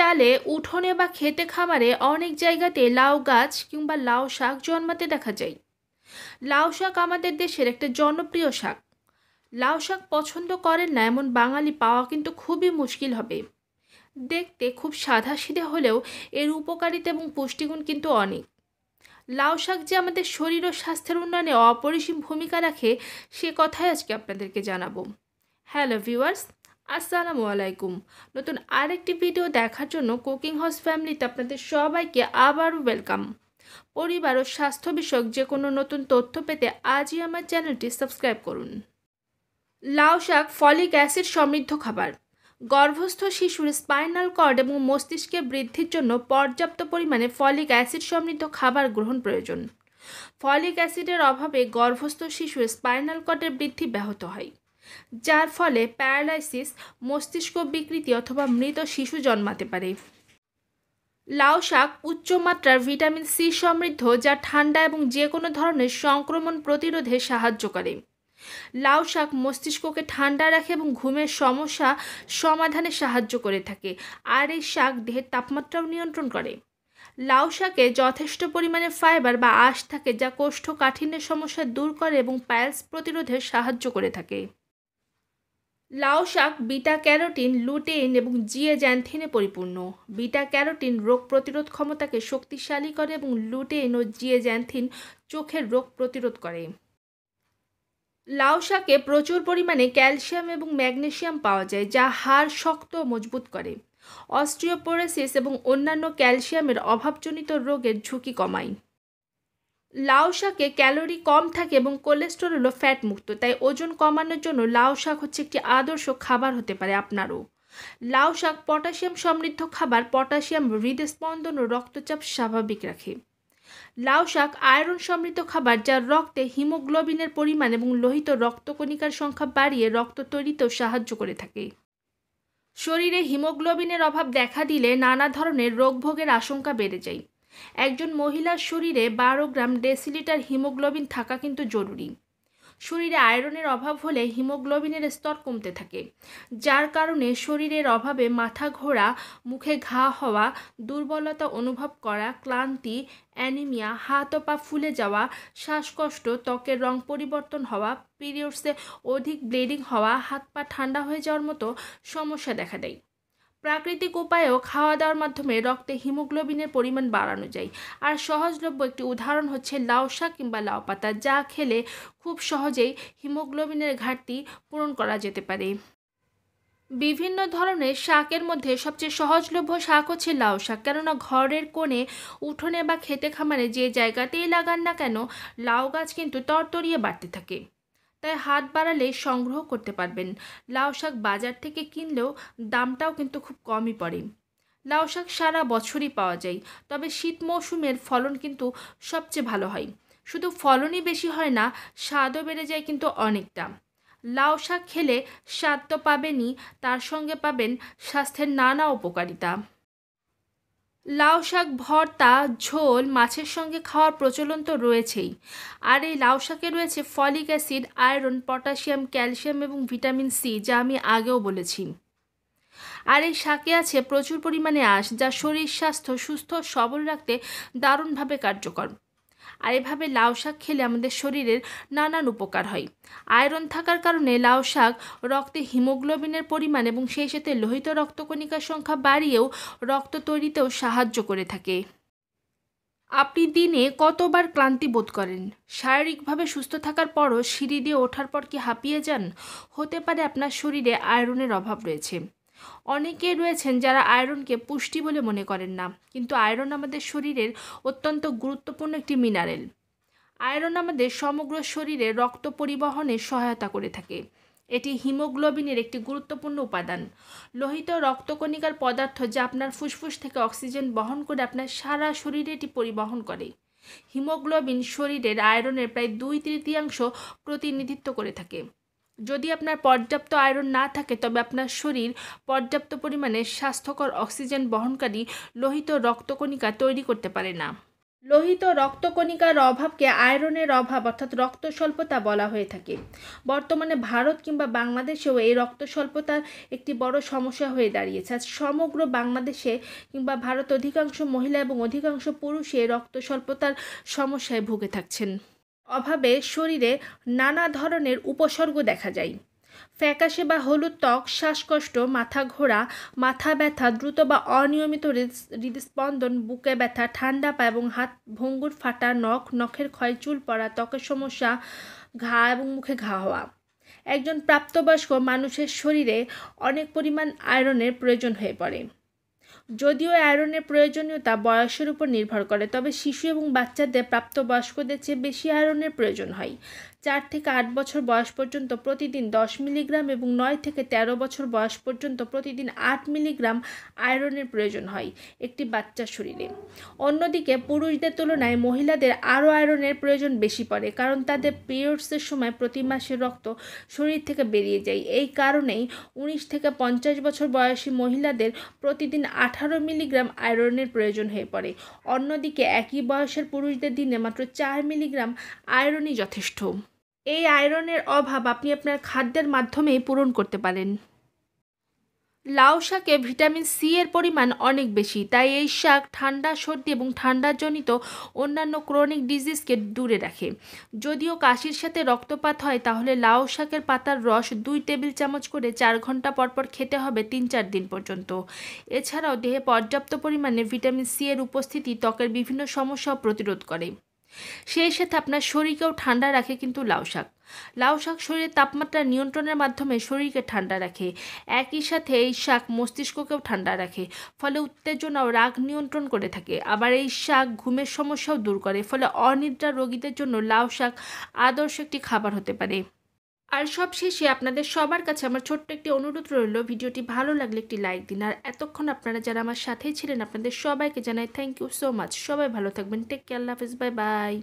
চালে, উঠোনে বা খেতে খামারে অনেক জায়গাতে লাউ গাছ কিংবা লাউ শাক জন্মাতে দেখা যায়। লাউ শাক আমাদের দেশের একটা জনপ্রিয় শাক। লাউ শাক পছন্দ করেন না এমন বাঙালি পাওয়া কিন্তু খুবই মুশকিল হবে। দেখতে খুব সাধাসিধে হলেও এর উপকারিতা এবং পুষ্টিগুণ কিন্তু অনেক। লাউ শাক যে আমাদের শরীর ও স্বাস্থ্যের উন্নয়নে অপরিসীম ভূমিকা রাখে, সে কথাই আজকে আপনাদেরকে জানাবো। হ্যালো ভিউয়ার্স, আসসালামু আলাইকুম। নতুন আরেকটি ভিডিও দেখার জন্য কুকিং হাউস ফ্যামিলিতে আপনাদের সবাইকে আবারও ওয়েলকাম। পরিবার ও স্বাস্থ্য বিষয়ক যে কোনো নতুন তথ্য পেতে আজই আমার চ্যানেলটি সাবস্ক্রাইব করুন। লাউ শাক ফলিক অ্যাসিড সমৃদ্ধ খাবার। গর্ভস্থ শিশুর স্পাইনাল কর্ড এবং মস্তিষ্কের বৃদ্ধির জন্য পর্যাপ্ত পরিমাণে ফলিক অ্যাসিড সমৃদ্ধ খাবার গ্রহণ প্রয়োজন। ফলিক অ্যাসিডের অভাবে গর্ভস্থ শিশুর স্পাইনাল কর্ডের বৃদ্ধি ব্যাহত হয়, যার ফলে প্যারালাইসিস, মস্তিষ্ক বিকৃতি অথবা মৃত শিশু জন্মাতে পারে। লাউ শাক উচ্চমাত্রার ভিটামিন সি সমৃদ্ধ, যা ঠান্ডা এবং যে কোনো ধরনের সংক্রমণ প্রতিরোধে সাহায্য করে। লাউ শাক মস্তিষ্ককে ঠান্ডা রাখে এবং ঘুমের সমস্যা সমাধানে সাহায্য করে থাকে, আর এই শাক দেহের তাপমাত্রাও নিয়ন্ত্রণ করে। লাউ শাকে যথেষ্ট পরিমাণে ফাইবার বা আঁশ থাকে, যা কোষ্ঠকাঠিন্যের সমস্যা দূর করে এবং পাইলস প্রতিরোধে সাহায্য করে থাকে। লাউ শাক বিটা ক্যারোটিন, লুটেইন এবং জিএজ্যান্থিনে পরিপূর্ণ। বিটা ক্যারোটিন রোগ প্রতিরোধ ক্ষমতাকে শক্তিশালী করে এবং লুটেইন ও জিএজ্যান্থিন চোখের রোগ প্রতিরোধ করে। লাউ শাকে প্রচুর পরিমাণে ক্যালসিয়াম এবং ম্যাগনেসিয়াম পাওয়া যায়, যা হাড় শক্ত ও মজবুত করে। অস্টিওপোরোসিস এবং অন্যান্য ক্যালসিয়ামের অভাবজনিত রোগের ঝুঁকি কমায়। লাউ শাকে ক্যালোরি কম থাকে এবং কোলেস্টেরল ও ফ্যাট মুক্ত, তাই ওজন কমানোর জন্য লাউ শাক হচ্ছে একটি আদর্শ খাবার হতে পারে আপনারও। লাউ শাক পটাশিয়াম সমৃদ্ধ খাবার। পটাশিয়াম হৃদস্পন্দন ও রক্তচাপ স্বাভাবিক রাখে। লাউ শাক আয়রন সমৃদ্ধ খাবার, যা রক্তে হিমোগ্লোবিনের পরিমাণ এবং লোহিত রক্তকণিকার সংখ্যা বাড়িয়ে রক্ত তৈরিতেও সাহায্য করে থাকে। শরীরে হিমোগ্লোবিনের অভাব দেখা দিলে নানা ধরনের রোগভোগের আশঙ্কা বেড়ে যায়। একজন মহিলার শরীরে 12 গ্রাম ডেসিলিটার হিমোগ্লোবিন থাকা কিন্তু জরুরি। শরীরে আয়রনের অভাব হলে হিমোগ্লোবিনের স্তর কমতে থাকে, যার কারণে শরীরের অভাবে মাথা ঘোরা, মুখে ঘা হওয়া, দুর্বলতা অনুভব করা, ক্লান্তি, অ্যানিমিয়া, হাত ও পা ফুলে যাওয়া, শ্বাসকষ্ট, ত্বকের রং পরিবর্তন হওয়া, পিরিয়ডসে অধিক ব্লিডিং হওয়া, হাত পা ঠান্ডা হয়ে যাওয়ার মতো সমস্যা দেখা দেয়। প্রাকৃতিক উপায়েও খাওয়া দাওয়ার মাধ্যমে রক্তে হিমোগ্লোবিনের পরিমাণ বাড়ানো যায়, আর সহজলভ্য একটি উদাহরণ হচ্ছে লাউ শাক কিংবা লাউ পাতা, যা খেলে খুব সহজেই হিমোগ্লোবিনের ঘাটতি পূরণ করা যেতে পারে। বিভিন্ন ধরনের শাকের মধ্যে সবচেয়ে সহজলভ্য শাক হচ্ছে লাউ শাক, কেননা ঘরের কোণে, উঠোনে বা খেতে খামারে যে জায়গাতেই লাগান না কেন, লাউ গাছ কিন্তু তরতরিয়ে বাড়তে থাকে, তাই হাত বাড়ালে সংগ্রহ করতে পারবেন। লাউ শাক বাজার থেকে কিনলেও দামটাও কিন্তু খুব কমই পড়ে। লাউ শাক সারা বছরই পাওয়া যায়, তবে শীত মৌসুমের ফলন কিন্তু সবচেয়ে ভালো হয়। শুধু ফলনই বেশি হয় না, স্বাদও বেড়ে যায় কিন্তু অনেকটা। লাউ শাক খেলে স্বাদ তো পাবেনই, তার সঙ্গে পাবেন স্বাস্থ্যের নানা উপকারিতা। লাউ শাক ভর্তা, ঝোল, মাছের সঙ্গে খাওয়ার প্রচলন তো রয়েছেই, আর এই লাউ শাকে রয়েছে folic acid, iron, potassium, calcium এবং ভিটামিন সি, যা আমি আগেও বলেছি। আর এই শাকে আছে প্রচুর পরিমাণে আঁশ, যা শরীর স্বাস্থ্য সুস্থ সবল রাখতে দারুণভাবে কার্যকর। আর এভাবে লাউ শাক খেলে আমাদের শরীরের নানান উপকার হয়। আয়রন থাকার কারণে লাউ শাক রক্তে হিমোগ্লোবিনের পরিমাণ এবং সেই সাথে লোহিত রক্তকণিকার সংখ্যা বাড়িয়েও রক্ত তৈরিতেও সাহায্য করে থাকে। আপনি দিনে কতবার ক্লান্তি বোধ করেন? শারীরিকভাবে সুস্থ থাকার পরও সিঁড়ি দিয়ে ওঠার পর কি হাঁপিয়ে যান? হতে পারে আপনার শরীরে আয়রনের অভাব রয়েছে। অনেকেই রয়েছেন যারা আয়রনকে পুষ্টি বলে মনে করেন না, কিন্তু আয়রন আমাদের শরীরের অত্যন্ত গুরুত্বপূর্ণ একটি মিনারেল। আয়রন আমাদের সমগ্র শরীরে রক্ত পরিবহনে সহায়তা করে থাকে। এটি হিমোগ্লোবিনের একটি গুরুত্বপূর্ণ উপাদান, লোহিত রক্তকণিকার পদার্থ, যা আপনার ফুসফুস থেকে অক্সিজেন বহন করে আপনার সারা শরীরে এটি পরিবহন করে। হিমোগ্লোবিন শরীরের আয়রনের প্রায় 2/3 প্রতিনিধিত্ব করে থাকে। যদি আপনার পর্যাপ্ত আয়রন না থাকে, তবে আপনার শরীর পর্যাপ্ত পরিমাণে স্বাস্থ্যকর অক্সিজেন বহনকারী লোহিত রক্তকণিকা তৈরি করতে পারে না। লোহিত রক্তকণিকার অভাবকে আয়রনের অভাব অর্থাৎ রক্ত স্বল্পতা বলা হয়ে থাকে। বর্তমানে ভারত কিংবা বাংলাদেশেও এই রক্ত স্বল্পতার একটি বড় সমস্যা হয়ে দাঁড়িয়েছে। আজ সমগ্র বাংলাদেশে কিংবা ভারত অধিকাংশ মহিলা এবং অধিকাংশ পুরুষে রক্ত স্বল্পতার সমস্যায় ভুগে থাকছেন। অভাবে শরীরে নানা ধরনের উপসর্গ দেখা যায়। ফ্যাকাশে বা হলুদ ত্বক, শ্বাসকষ্ট, মাথা ঘোরা, মাথা ব্যথা, দ্রুত বা অনিয়মিত হৃদস্পন্দন, বুকে ব্যথা, ঠান্ডা পা এবং হাত ভঙ্গুর ফাটা, নখের ক্ষয়, চুল পড়া, ত্বকের সমস্যা, ঘা এবং মুখে ঘা হওয়া। একজন প্রাপ্তবয়স্ক মানুষের শরীরে অনেক পরিমাণ আয়রনের প্রয়োজন হয়ে পড়ে। যদিও আয়রনের প্রয়োজনীয়তা বয়সের উপর নির্ভর করে, তবে শিশু এবং বাচ্চাদের প্রাপ্তবয়স্কদের চেয়ে বেশি আয়রনের প্রয়োজন হয়। 4 থেকে 8 বছর বয়স পর্যন্ত প্রতিদিন 10 মিলিগ্রাম এবং 9 থেকে 13 বছর বয়স পর্যন্ত প্রতিদিন 8 মিলিগ্রাম আয়রনের প্রয়োজন হয় একটি বাচ্চার শরীরে। অন্যদিকে পুরুষদের তুলনায় মহিলাদের আরও আয়রনের প্রয়োজন বেশি পড়ে, কারণ তাদের পিরিয়ডসের সময় প্রতি মাসের রক্ত শরীর থেকে বেরিয়ে যায়। এই কারণেই 19 থেকে 50 বছর বয়সী মহিলাদের প্রতিদিন 18 মিলিগ্রাম আয়রনের প্রয়োজন হয়ে পড়ে। অন্যদিকে একই বয়সের পুরুষদের দিনে মাত্র 4 মিলিগ্রাম আয়রনই যথেষ্ট। এই আয়রনের অভাব আপনি আপনার খাদ্যের মাধ্যমেই পূরণ করতে পারেন। লাউ শাকে ভিটামিন সি এর পরিমাণ অনেক বেশি, তাই এই শাক ঠান্ডা, সর্দি এবং ঠান্ডাজনিত অন্যান্য ক্রনিক ডিজিজকে দূরে রাখে। যদিও কাশির সাথে রক্তপাত হয়, তাহলে লাউ শাকের পাতার রস 2 টেবিল চামচ করে 4 ঘন্টা পরপর খেতে হবে 3-4 দিন পর্যন্ত। এছাড়াও দেহে পর্যাপ্ত পরিমাণে ভিটামিন সি এর উপস্থিতি ত্বকের বিভিন্ন সমস্যাও প্রতিরোধ করে। সেই সাথে আপনার শরীরকেও ঠান্ডা রাখে কিন্তু লাউ শাক শরীরের তাপমাত্রা নিয়ন্ত্রণের মাধ্যমে শরীরকে ঠান্ডা রাখে। একই সাথে এই শাক মস্তিষ্ককেও ঠান্ডা রাখে, ফলে উত্তেজনা ও রাগ নিয়ন্ত্রণ করে থাকে। আবার এই শাক ঘুমের সমস্যাও দূর করে, ফলে অনিদ্রা রোগীদের জন্য লাউ শাক আদর্শ একটি খাবার হতে পারে। আর সবশেষে আপনাদের সবার কাছে আমার ছোট্ট একটি অনুরোধ রইল, ভিডিওটি ভালো লাগলে একটি লাইক দিন। আর এতক্ষণ আপনারা যারা আমার সাথেই ছিলেন, আপনাদের সবাইকে জানাই থ্যাংক ইউ সো মাচ। সবাই ভালো থাকবেন। টেক কেয়ার, আল্লাহ হাফেজ, বাই বাই।